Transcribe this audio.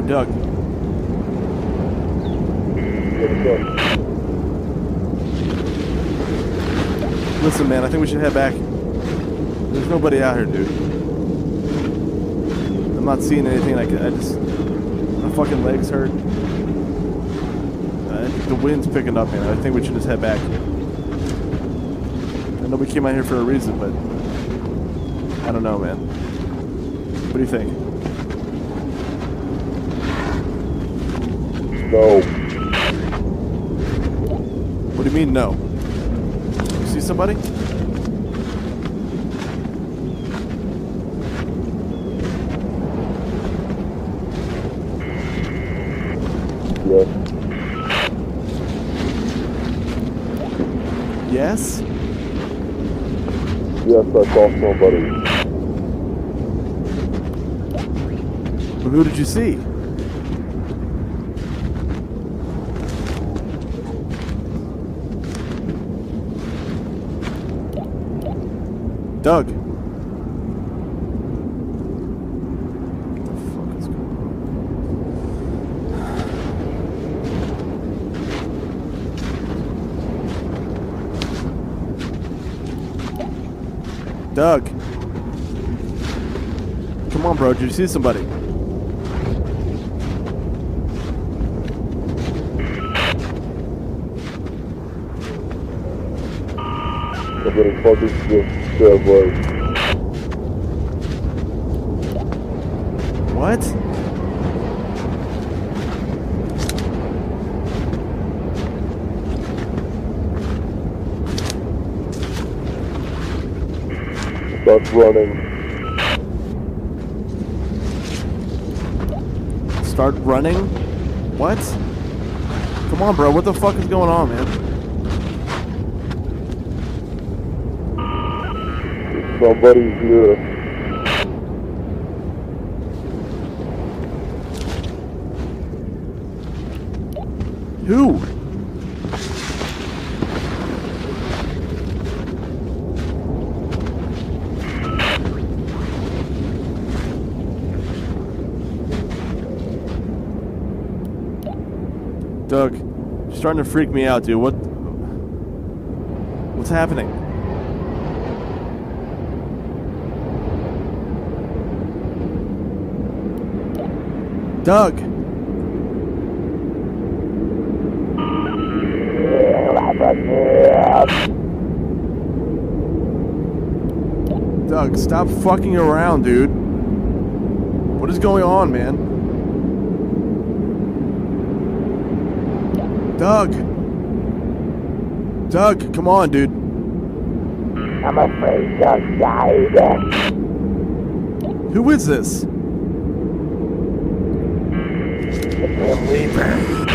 Doug. Listen, man, I think we should head back. There's nobody out here, dude. I'm not seeing anything. My fucking legs hurt. The wind's picking up, man. I think we should just head back. I know we came out here for a reason, but I don't know, man. What do you think? No. What do you mean, no? You see somebody? Yes. Yes? Yes, I saw somebody. But who did you see? Doug. What the fuck is going on? Doug. Come on, bro. Did you see somebody? Somebody fucking just said, like... What? Start running. Start running? What? Come on, bro. What the fuck is going on, man? Somebody's here. Who? Doug, you're starting to freak me out, dude. What's happening? Doug! Doug, stop fucking around, dude. What is going on, man? Doug! Doug, come on, dude. I'm afraid Doug died. Who is this? The Grim Reaper.